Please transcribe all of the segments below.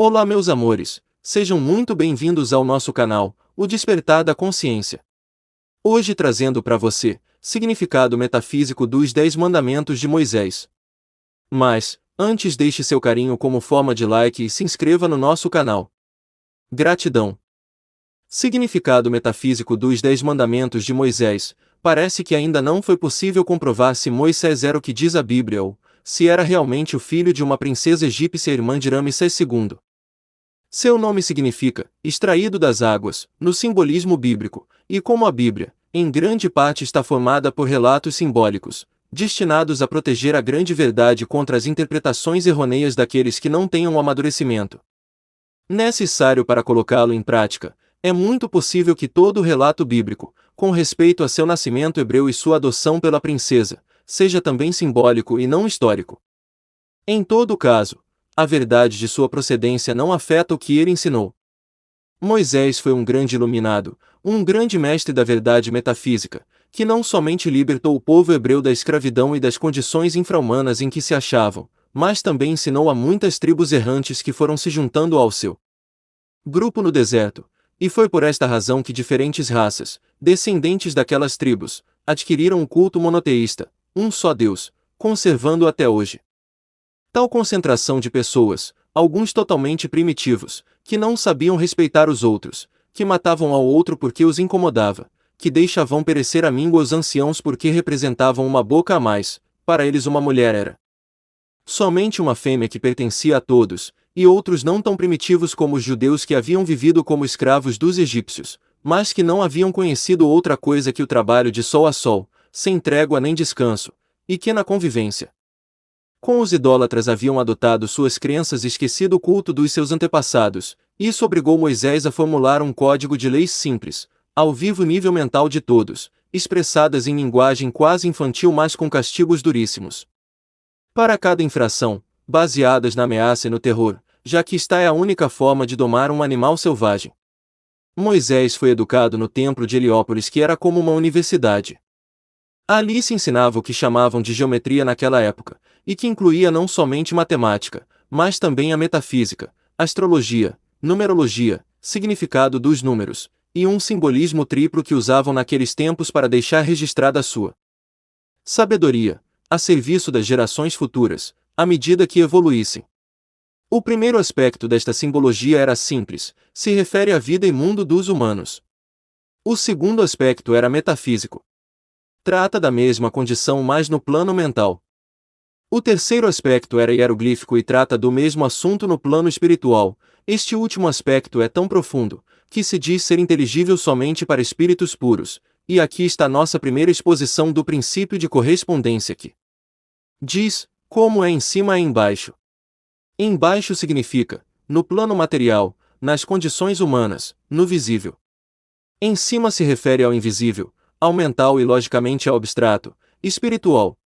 Olá meus amores, sejam muito bem-vindos ao nosso canal, O Despertar da Consciência. Hoje trazendo para você, significado metafísico dos 10 Mandamentos de Moisés. Mas, antes deixe seu carinho como forma de like e se inscreva no nosso canal. Gratidão. Significado metafísico dos 10 Mandamentos de Moisés. Parece que ainda não foi possível comprovar se Moisés era o que diz a Bíblia ou se era realmente o filho de uma princesa egípcia irmã de Ramsés II. Seu nome significa extraído das águas, no simbolismo bíblico, e como a Bíblia, em grande parte está formada por relatos simbólicos, destinados a proteger a grande verdade contra as interpretações errôneas daqueles que não tenham o amadurecimento necessário para colocá-lo em prática. É muito possível que todo o relato bíblico, com respeito a seu nascimento hebreu e sua adoção pela princesa, seja também simbólico e não histórico. Em todo caso, a verdade de sua procedência não afeta o que ele ensinou. Moisés foi um grande iluminado, um grande mestre da verdade metafísica, que não somente libertou o povo hebreu da escravidão e das condições infra-humanas em que se achavam, mas também ensinou a muitas tribos errantes que foram se juntando ao seu grupo no deserto, e foi por esta razão que diferentes raças, descendentes daquelas tribos, adquiriram o culto monoteísta, um só Deus, conservando-o até hoje. Tal concentração de pessoas, alguns totalmente primitivos, que não sabiam respeitar os outros, que matavam ao outro porque os incomodava, que deixavam perecer à míngua os anciãos porque representavam uma boca a mais, para eles uma mulher era somente uma fêmea que pertencia a todos, e outros não tão primitivos como os judeus que haviam vivido como escravos dos egípcios, mas que não haviam conhecido outra coisa que o trabalho de sol a sol, sem trégua nem descanso, e que na convivência com os idólatras haviam adotado suas crenças e esquecido o culto dos seus antepassados. Isso obrigou Moisés a formular um código de leis simples, ao vivo nível mental de todos, expressadas em linguagem quase infantil mas com castigos duríssimos para cada infração, baseadas na ameaça e no terror, já que esta é a única forma de domar um animal selvagem. Moisés foi educado no templo de Heliópolis, que era como uma universidade. Ali se ensinava o que chamavam de geometria naquela época, e que incluía não somente matemática, mas também a metafísica, astrologia, numerologia, significado dos números, e um simbolismo triplo que usavam naqueles tempos para deixar registrada a sua sabedoria, a serviço das gerações futuras, à medida que evoluíssem. O primeiro aspecto desta simbologia era simples, se refere à vida e mundo dos humanos. O segundo aspecto era metafísico. Trata da mesma condição mas no plano mental. O terceiro aspecto era hieroglífico e trata do mesmo assunto no plano espiritual. Este último aspecto é tão profundo, que se diz ser inteligível somente para espíritos puros, e aqui está nossa primeira exposição do princípio de correspondência que diz, como é em cima é embaixo. Embaixo significa, no plano material, nas condições humanas, no visível. Em cima se refere ao invisível, ao mental e logicamente ao abstrato, espiritual.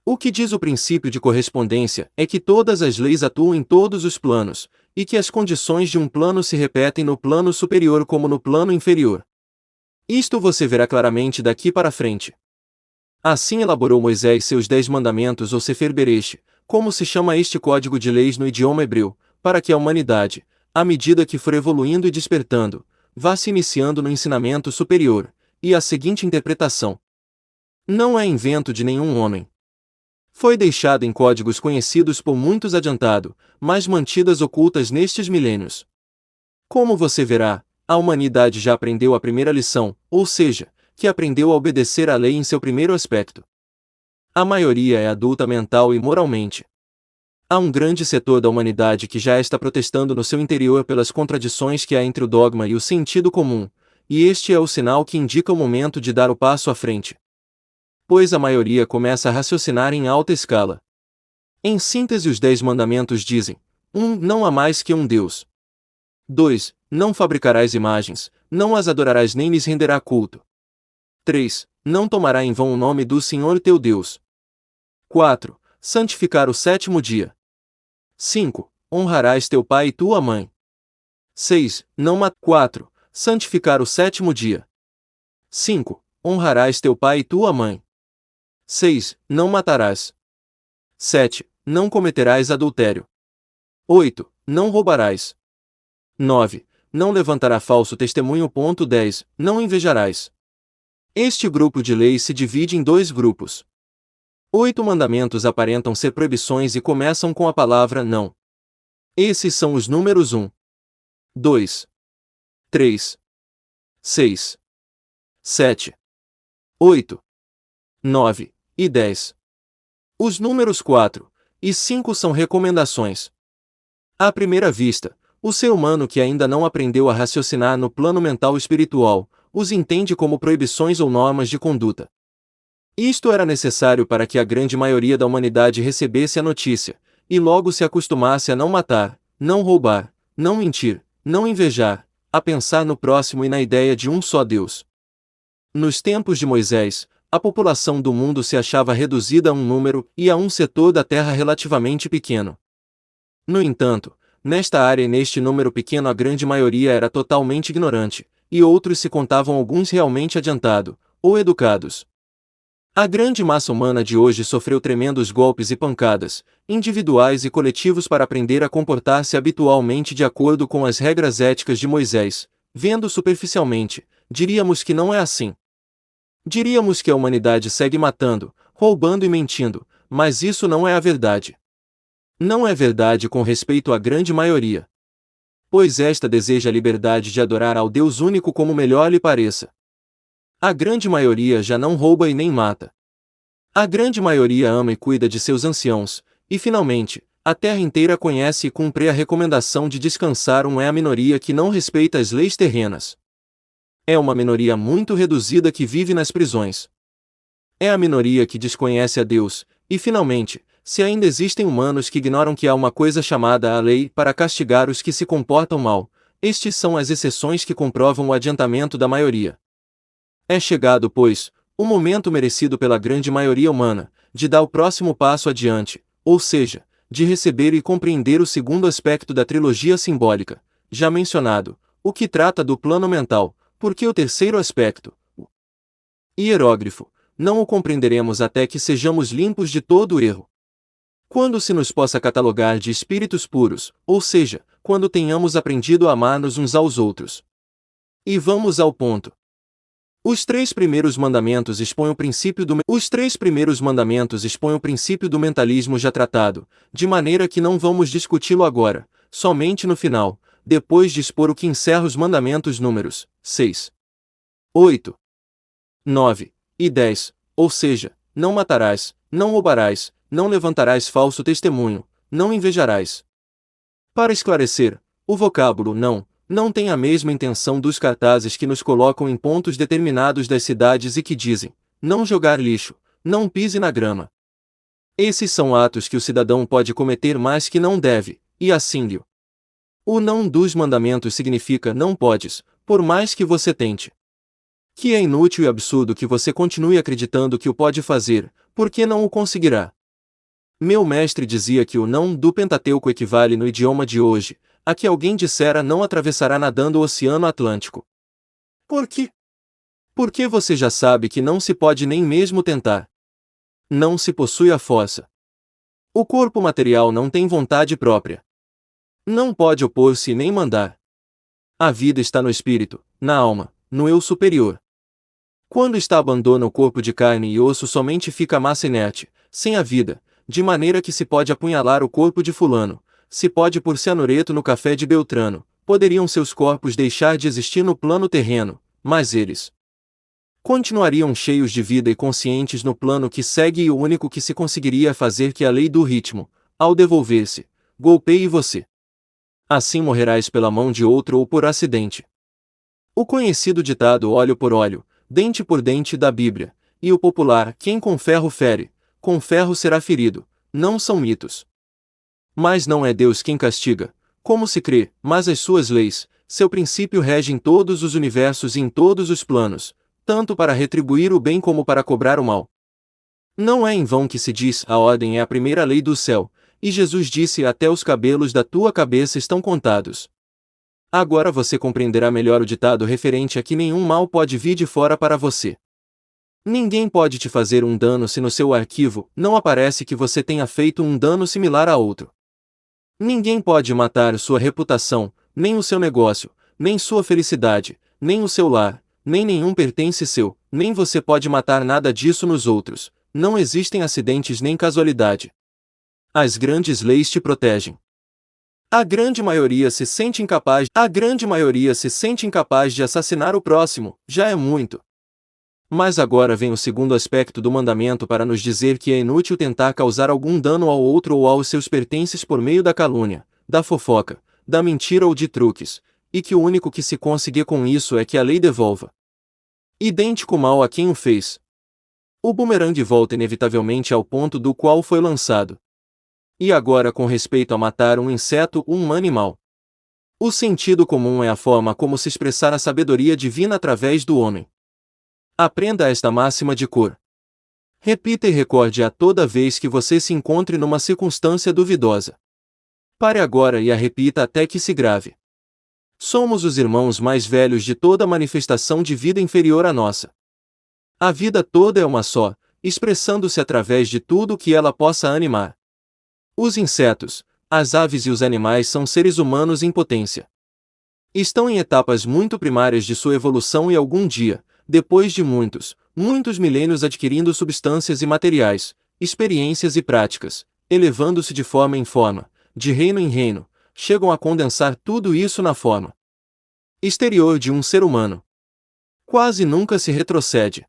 O que diz o princípio de correspondência é que todas as leis atuam em todos os planos, e que as condições de um plano se repetem no plano superior como no plano inferior. Isto você verá claramente daqui para frente. Assim elaborou Moisés seus 10 mandamentos ou Sefer Bereshit, como se chama este código de leis no idioma hebreu, para que a humanidade, à medida que for evoluindo e despertando, vá se iniciando no ensinamento superior, e a seguinte interpretação não é invento de nenhum homem. Foi deixada em códigos conhecidos por muitos adiantado, mas mantidas ocultas nestes milênios. Como você verá, a humanidade já aprendeu a primeira lição, ou seja, que aprendeu a obedecer à lei em seu primeiro aspecto. A maioria é adulta mental e moralmente. Há um grande setor da humanidade que já está protestando no seu interior pelas contradições que há entre o dogma e o sentido comum, e este é o sinal que indica o momento de dar o passo à frente. Pois a maioria começa a raciocinar em alta escala. Em síntese, os 10 mandamentos dizem: 1. Não há mais que um Deus. 2. Não fabricarás imagens, não as adorarás nem lhes renderá culto. 3. Não tomará em vão o nome do Senhor teu Deus. 4. Santificar o sétimo dia. 5. Honrarás teu pai e tua mãe. 6. Não matarás. 4. Santificar o sétimo dia. 5. Honrarás teu pai e tua mãe. 6. Não matarás. 7. Não cometerás adultério. 8. Não roubarás. 9. Não levantará falso testemunho. 10. Não invejarás. Este grupo de leis se divide em dois grupos. 8 mandamentos aparentam ser proibições e começam com a palavra não. Esses são os números 1, 2, 3, 6, 7, 8, 9 e 10. Os números 4 e 5 são recomendações. À primeira vista, o ser humano que ainda não aprendeu a raciocinar no plano mental espiritual, os entende como proibições ou normas de conduta. Isto era necessário para que a grande maioria da humanidade recebesse a notícia, e logo se acostumasse a não matar, não roubar, não mentir, não invejar, a pensar no próximo e na ideia de um só Deus. Nos tempos de Moisés, a população do mundo se achava reduzida a um número e a um setor da terra relativamente pequeno. No entanto, nesta área e neste número pequeno a grande maioria era totalmente ignorante, e outros se contavam alguns realmente adiantados, ou educados. A grande massa humana de hoje sofreu tremendos golpes e pancadas, individuais e coletivos para aprender a comportar-se habitualmente de acordo com as regras éticas de Moisés. Vendo superficialmente, diríamos que não é assim. Diríamos que a humanidade segue matando, roubando e mentindo, mas isso não é a verdade. Não é verdade com respeito à grande maioria. Pois esta deseja a liberdade de adorar ao Deus único como melhor lhe pareça. A grande maioria já não rouba e nem mata. A grande maioria ama e cuida de seus anciãos, e finalmente, a terra inteira conhece e cumpre a recomendação de descansar. É a minoria que não respeita as leis terrenas. É uma minoria muito reduzida que vive nas prisões. É a minoria que desconhece a Deus, e finalmente, se ainda existem humanos que ignoram que há uma coisa chamada a lei para castigar os que se comportam mal, estes são as exceções que comprovam o adiantamento da maioria. É chegado, pois, o momento merecido pela grande maioria humana, de dar o próximo passo adiante, ou seja, de receber e compreender o segundo aspecto da trilogia simbólica, já mencionado, o que trata do plano mental, porque o terceiro aspecto, o hierógrafo, não o compreenderemos até que sejamos limpos de todo o erro. Quando se nos possa catalogar de espíritos puros, ou seja, quando tenhamos aprendido a amar-nos uns aos outros. E vamos ao ponto. Os três primeiros mandamentos expõem o princípio do mentalismo já tratado, de maneira que não vamos discuti-lo agora, somente no final, depois de expor o que encerra os mandamentos números 6, 8, 9 e 10, ou seja, não matarás, não roubarás, não levantarás falso testemunho, não invejarás. Para esclarecer, o vocábulo não tem a mesma intenção dos cartazes que nos colocam em pontos determinados das cidades e que dizem, não jogar lixo, não pise na grama. Esses são atos que o cidadão pode cometer mas que não deve, e assim-lhe. O não dos mandamentos significa não podes, por mais que você tente. Que é inútil e absurdo que você continue acreditando que o pode fazer, porque não o conseguirá. Meu mestre dizia que o não do Pentateuco equivale no idioma de hoje a que alguém dissera não atravessará nadando o Oceano Atlântico. Por quê? Porque você já sabe que não se pode nem mesmo tentar. Não se possui a força. O corpo material não tem vontade própria. Não pode opor-se nem mandar. A vida está no espírito, na alma, no eu superior. Quando está abandona o corpo de carne e osso somente fica a massa inerte, sem a vida, de maneira que se pode apunhalar o corpo de fulano, se pode pôr cianureto no café de Beltrano, poderiam seus corpos deixar de existir no plano terreno, mas eles continuariam cheios de vida e conscientes no plano que segue e o único que se conseguiria fazer que a lei do ritmo, ao devolver-se, golpeie você. Assim morrerás pela mão de outro ou por acidente. O conhecido ditado óleo por óleo, dente por dente da Bíblia, e o popular quem com ferro fere, com ferro será ferido, não são mitos. Mas não é Deus quem castiga, como se crê, mas as suas leis, seu princípio rege em todos os universos e em todos os planos, tanto para retribuir o bem como para cobrar o mal. Não é em vão que se diz, a ordem é a primeira lei do céu, e Jesus disse até os cabelos da tua cabeça estão contados. Agora você compreenderá melhor o ditado referente a que nenhum mal pode vir de fora para você. Ninguém pode te fazer um dano se no seu arquivo não aparece que você tenha feito um dano similar a outro. Ninguém pode matar sua reputação, nem o seu negócio, nem sua felicidade, nem o seu lar, nem nenhum pertence seu, nem você pode matar nada disso nos outros. Não existem acidentes nem casualidade. As grandes leis te protegem. A grande maioria se sente incapaz de assassinar o próximo, já é muito. Mas agora vem o segundo aspecto do mandamento para nos dizer que é inútil tentar causar algum dano ao outro ou aos seus pertences por meio da calúnia, da fofoca, da mentira ou de truques, e que o único que se conseguir com isso é que a lei devolva idêntico mal a quem o fez. O bumerangue volta inevitavelmente ao ponto do qual foi lançado. E agora com respeito a matar um inseto ou um animal. O sentido comum é a forma como se expressar a sabedoria divina através do homem. Aprenda esta máxima de cor. Repita e recorde-a toda vez que você se encontre numa circunstância duvidosa. Pare agora e a repita até que se grave. Somos os irmãos mais velhos de toda manifestação de vida inferior à nossa. A vida toda é uma só, expressando-se através de tudo que ela possa animar. Os insetos, as aves e os animais são seres humanos em potência. Estão em etapas muito primárias de sua evolução e algum dia, depois de muitos milênios adquirindo substâncias e materiais, experiências e práticas, elevando-se de forma em forma, de reino em reino, chegam a condensar tudo isso na forma exterior de um ser humano. Quase nunca se retrocede.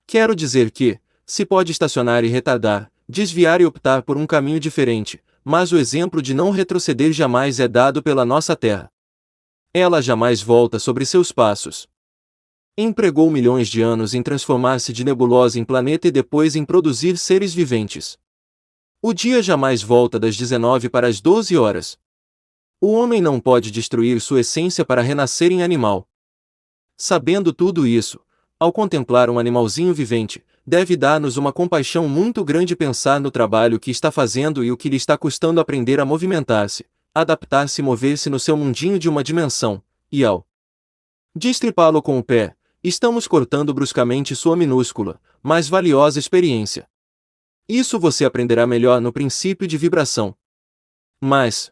Quero dizer que, se pode estacionar e retardar, desviar e optar por um caminho diferente, mas o exemplo de não retroceder jamais é dado pela nossa Terra. Ela jamais volta sobre seus passos. Empregou milhões de anos em transformar-se de nebulosa em planeta e depois em produzir seres viventes. O dia jamais volta das 19 para as 12 horas. O homem não pode destruir sua essência para renascer em animal. Sabendo tudo isso, ao contemplar um animalzinho vivente, deve dar-nos uma compaixão muito grande pensar no trabalho que está fazendo e o que lhe está custando aprender a movimentar-se, adaptar-se e mover-se no seu mundinho de uma dimensão, e ao destripá-lo com o pé, estamos cortando bruscamente sua minúscula, mas valiosa experiência. Isso você aprenderá melhor no princípio de vibração. Mas,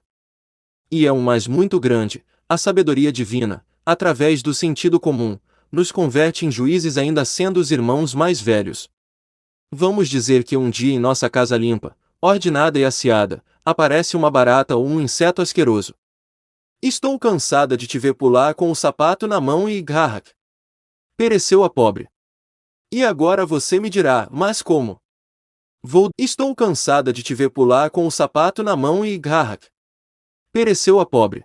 e é um mais muito grande, a sabedoria divina, através do sentido comum, nos converte em juízes ainda sendo os irmãos mais velhos. Vamos dizer que um dia em nossa casa limpa, ordenada e asseada, aparece uma barata ou um inseto asqueroso. Estou cansada de te ver pular com o sapato na mão e garrac. Pereceu a pobre. E agora você me dirá, mas como? Estou cansada de te ver pular com o sapato na mão e garrac. Pereceu a pobre.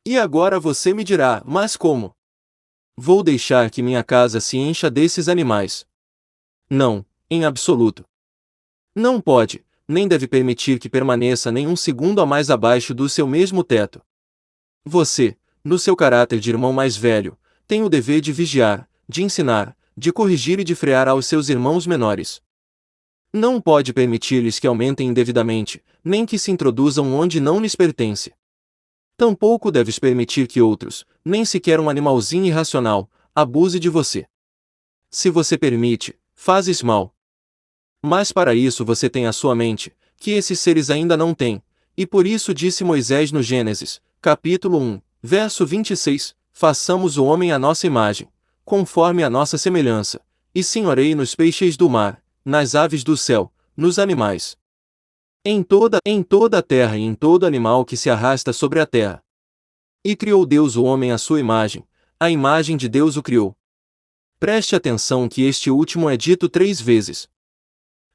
E agora você me dirá, mas como? Vou deixar que minha casa se encha desses animais. Não, em absoluto. Não pode, nem deve permitir que permaneça nem um segundo a mais abaixo do seu mesmo teto. Você, no seu caráter de irmão mais velho, tem o dever de vigiar, de ensinar, de corrigir e de frear aos seus irmãos menores. Não pode permitir-lhes que aumentem indevidamente, nem que se introduzam onde não lhes pertence. Tampouco deves permitir que outros, nem sequer um animalzinho irracional, abuse de você. Se você permite, fazes mal. Mas para isso você tem a sua mente, que esses seres ainda não têm, e por isso disse Moisés no Gênesis, capítulo 1, verso 26, façamos o homem à nossa imagem, conforme a nossa semelhança, e senhoreie nos peixes do mar, nas aves do céu, nos animais. Em toda a terra e em todo animal que se arrasta sobre a terra. E criou Deus o homem à sua imagem, a imagem de Deus o criou. Preste atenção que este último é dito 3 vezes.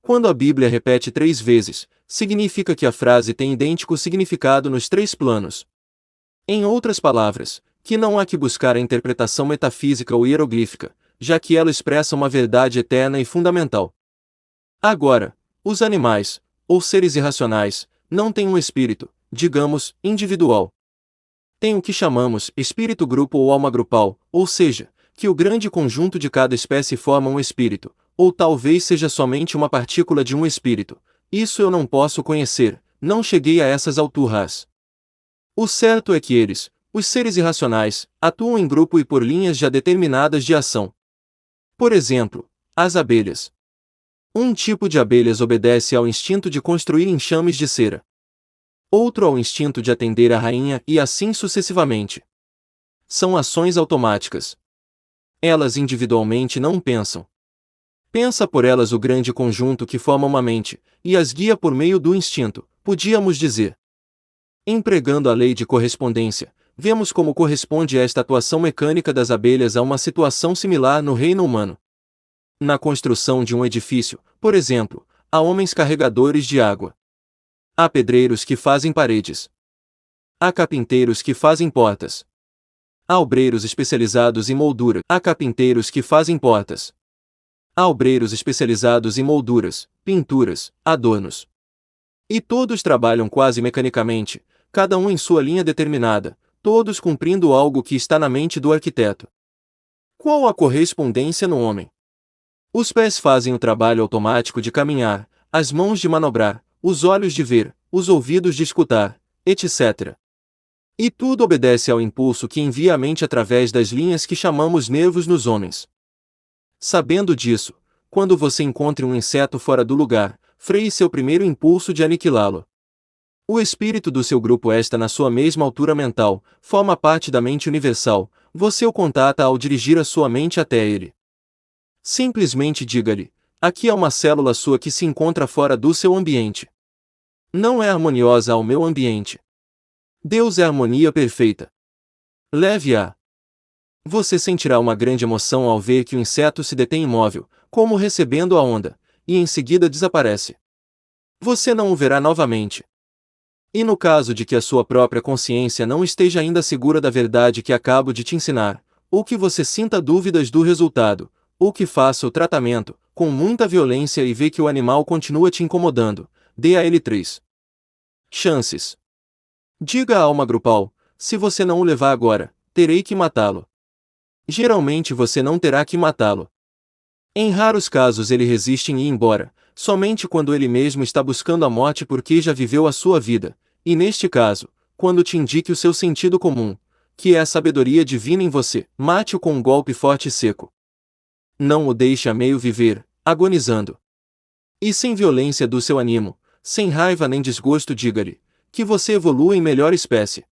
Quando a Bíblia repete 3 vezes, significa que a frase tem idêntico significado nos 3 planos. Em outras palavras, que não há que buscar a interpretação metafísica ou hieroglífica, já que ela expressa uma verdade eterna e fundamental. Agora, os animais, ou seres irracionais, não têm um espírito, digamos, individual. Tem o que chamamos espírito-grupo ou alma grupal, ou seja, que o grande conjunto de cada espécie forma um espírito, ou talvez seja somente uma partícula de um espírito. Isso eu não posso conhecer, não cheguei a essas alturas. O certo é que eles, os seres irracionais, atuam em grupo e por linhas já determinadas de ação. Por exemplo, as abelhas. Um tipo de abelhas obedece ao instinto de construir enxames de cera. outro ao instinto de atender à rainha e assim sucessivamente. São ações automáticas. Elas individualmente não pensam. Pensa por elas o grande conjunto que forma uma mente, e as guia por meio do instinto, podíamos dizer. Empregando a lei de correspondência, vemos como corresponde esta atuação mecânica das abelhas a uma situação similar no reino humano. Na construção de um edifício, por exemplo, há homens carregadores de água. Há pedreiros que fazem paredes. Há carpinteiros que fazem portas. Há obreiros especializados em moldura. Há carpinteiros que fazem portas. Há obreiros especializados em molduras, pinturas, adornos. E todos trabalham quase mecanicamente, cada um em sua linha determinada, todos cumprindo algo que está na mente do arquiteto. Qual a correspondência no homem? Os pés fazem o trabalho automático de caminhar, as mãos de manobrar, os olhos de ver, os ouvidos de escutar, etc. E tudo obedece ao impulso que envia a mente através das linhas que chamamos nervos nos homens. Sabendo disso, quando você encontre um inseto fora do lugar, freie seu primeiro impulso de aniquilá-lo. O espírito do seu grupo está na sua mesma altura mental, forma parte da mente universal, você o contata ao dirigir a sua mente até ele. Simplesmente diga-lhe: aqui há uma célula sua que se encontra fora do seu ambiente. Não é harmoniosa ao meu ambiente. Deus é harmonia perfeita. Leve-a. Você sentirá uma grande emoção ao ver que o inseto se detém imóvel, como recebendo a onda, e em seguida desaparece. Você não o verá novamente. E no caso de que a sua própria consciência não esteja ainda segura da verdade que acabo de te ensinar, ou que você sinta dúvidas do resultado, ou que faça o tratamento, com muita violência e vê que o animal continua te incomodando, dê a ele 3 chances. Diga à alma grupal: se você não o levar agora, terei que matá-lo. Geralmente você não terá que matá-lo. Em raros casos ele resiste em ir embora, somente quando ele mesmo está buscando a morte porque já viveu a sua vida, e neste caso, quando te indique o seu sentido comum, que é a sabedoria divina em você, mate-o com um golpe forte e seco. Não o deixe a meio viver, agonizando. E sem violência do seu ânimo, sem raiva nem desgosto, diga-lhe que você evolua em melhor espécie.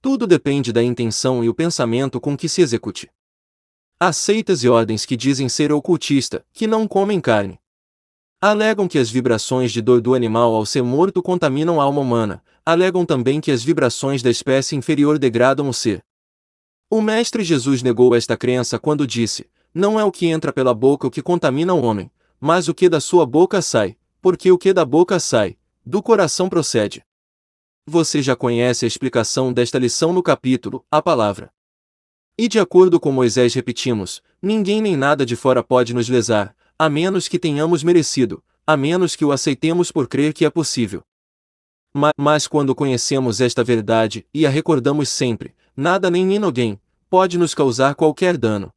Tudo depende da intenção e o pensamento com que se execute. Há seitas e ordens que dizem ser ocultista, que não comem carne. Alegam que as vibrações de dor do animal ao ser morto contaminam a alma humana, alegam também que as vibrações da espécie inferior degradam o ser. O Mestre Jesus negou esta crença quando disse: não é o que entra pela boca o que contamina o homem, mas o que da sua boca sai, porque o que da boca sai, do coração procede. Você já conhece a explicação desta lição no capítulo A Palavra. E de acordo com Moisés repetimos: ninguém nem nada de fora pode nos lesar, a menos que tenhamos merecido, a menos que o aceitemos por crer que é possível. Mas quando conhecemos esta verdade e a recordamos sempre, nada nem ninguém pode nos causar qualquer dano.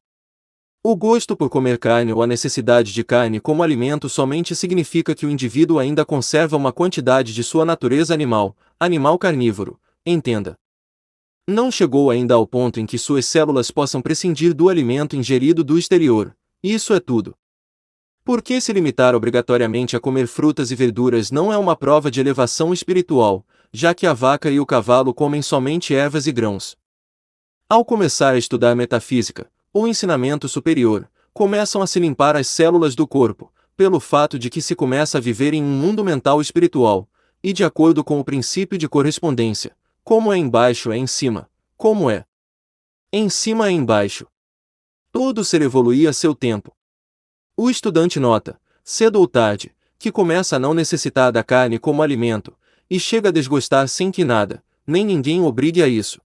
O gosto por comer carne ou a necessidade de carne como alimento somente significa que o indivíduo ainda conserva uma quantidade de sua natureza animal carnívoro, entenda. Não chegou ainda ao ponto em que suas células possam prescindir do alimento ingerido do exterior, isso é tudo. Por que se limitar obrigatoriamente a comer frutas e verduras não é uma prova de elevação espiritual, já que a vaca e o cavalo comem somente ervas e grãos? Ao começar a estudar metafísica, ou ensinamento superior, começam a se limpar as células do corpo, pelo fato de que se começa a viver em um mundo mental espiritual, e de acordo com o princípio de correspondência, como é embaixo é em cima, como é em cima é embaixo. Todo ser evolui a seu tempo. O estudante nota, cedo ou tarde, que começa a não necessitar da carne como alimento, e chega a desgostar sem que nada, nem ninguém o obrigue a isso.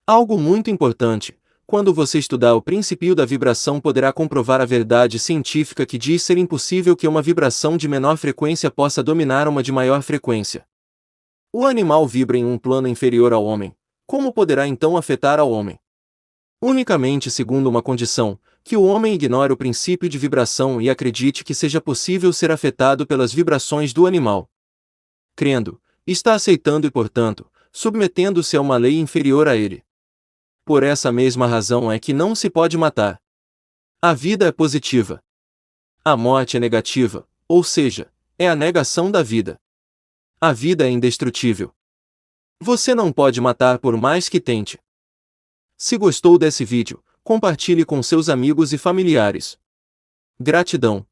Algo muito importante: quando você estudar o princípio da vibração poderá comprovar a verdade científica que diz ser impossível que uma vibração de menor frequência possa dominar uma de maior frequência. O animal vibra em um plano inferior ao homem. Como poderá então afetar ao homem? Unicamente segundo uma condição: que o homem ignore o princípio de vibração e acredite que seja possível ser afetado pelas vibrações do animal. Crendo, está aceitando e, portanto, submetendo-se a uma lei inferior a ele. Por essa mesma razão é que não se pode matar. A vida é positiva. A morte é negativa, ou seja, é a negação da vida. A vida é indestrutível. Você não pode matar por mais que tente. Se gostou desse vídeo, compartilhe com seus amigos e familiares. Gratidão.